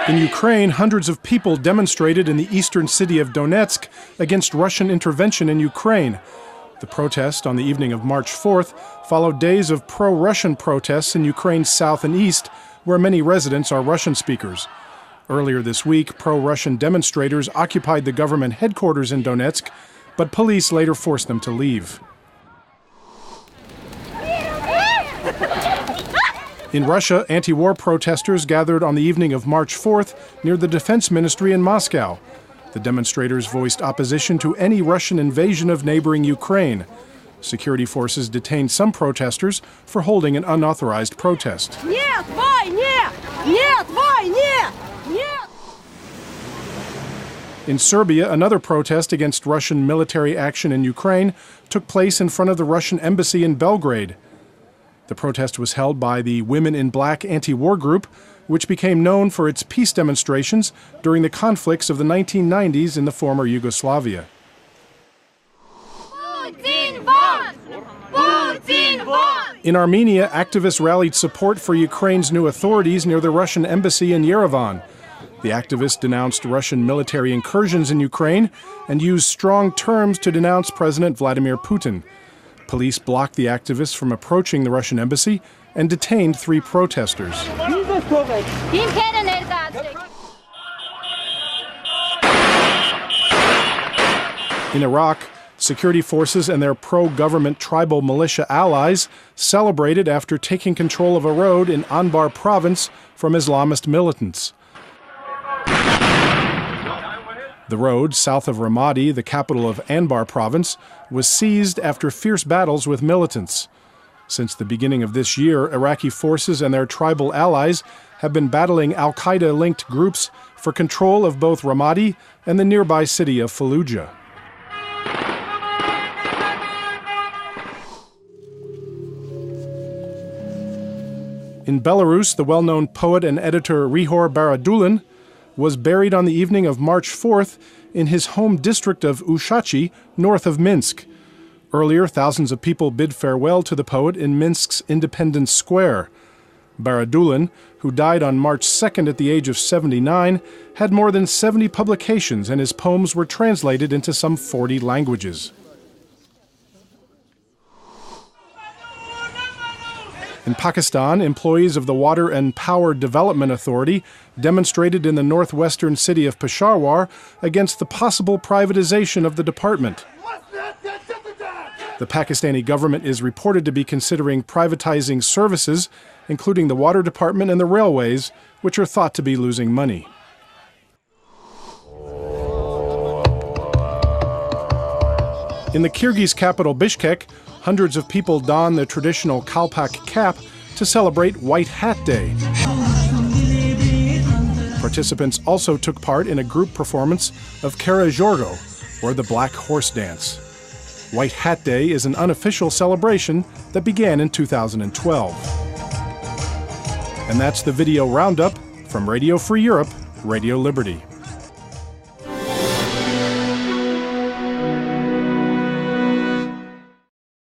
In Ukraine, hundreds of people demonstrated in the eastern city of Donetsk against Russian intervention in Ukraine. The protest on the evening of March 4th followed days of pro-Russian protests in Ukraine's south and east, where many residents are Russian speakers. Earlier this week, pro-Russian demonstrators occupied the government headquarters in Donetsk, but police later forced them to leave. In Russia, anti-war protesters gathered on the evening of March 4th near the Defense Ministry in Moscow. The demonstrators voiced opposition to any Russian invasion of neighboring Ukraine. Security forces detained some protesters for holding an unauthorized protest. In Serbia, another protest against Russian military action in Ukraine took place in front of the Russian embassy in Belgrade. The protest was held by the Women in Black anti-war group, which became known for its peace demonstrations during the conflicts of the 1990s in the former Yugoslavia. In Armenia, activists rallied support for Ukraine's new authorities near the Russian embassy in Yerevan. The activists denounced Russian military incursions in Ukraine and used strong terms to denounce President Vladimir Putin. Police blocked the activists from approaching the Russian embassy and detained 3 protesters. In Iraq, security forces and their pro-government tribal militia allies celebrated after taking control of a road in Anbar province from Islamist militants. The road, south of Ramadi, the capital of Anbar province, was seized after fierce battles with militants. Since the beginning of this year, Iraqi forces and their tribal allies have been battling al-Qaeda-linked groups for control of both Ramadi and the nearby city of Fallujah. In Belarus, the well-known poet and editor Ryhor Baradulin was buried on the evening of March 4th in his home district of Ushachi, north of Minsk. Earlier, thousands of people bid farewell to the poet in Minsk's Independence Square. Baradulin, who died on March 2nd at the age of 79, had more than 70 publications, and his poems were translated into some 40 languages. In Pakistan, employees of the Water and Power Development Authority demonstrated in the northwestern city of Peshawar against the possible privatization of the department. The Pakistani government is reported to be considering privatizing services, including the water department and the railways, which are thought to be losing money. In the Kyrgyz capital Bishkek, hundreds of people don the traditional Kalpak cap to celebrate White Hat Day. Participants also took part in a group performance of Kara Jorgo, or the Black Horse Dance. White Hat Day is an unofficial celebration that began in 2012. And that's the video Roundup from Radio Free Europe, Radio Liberty.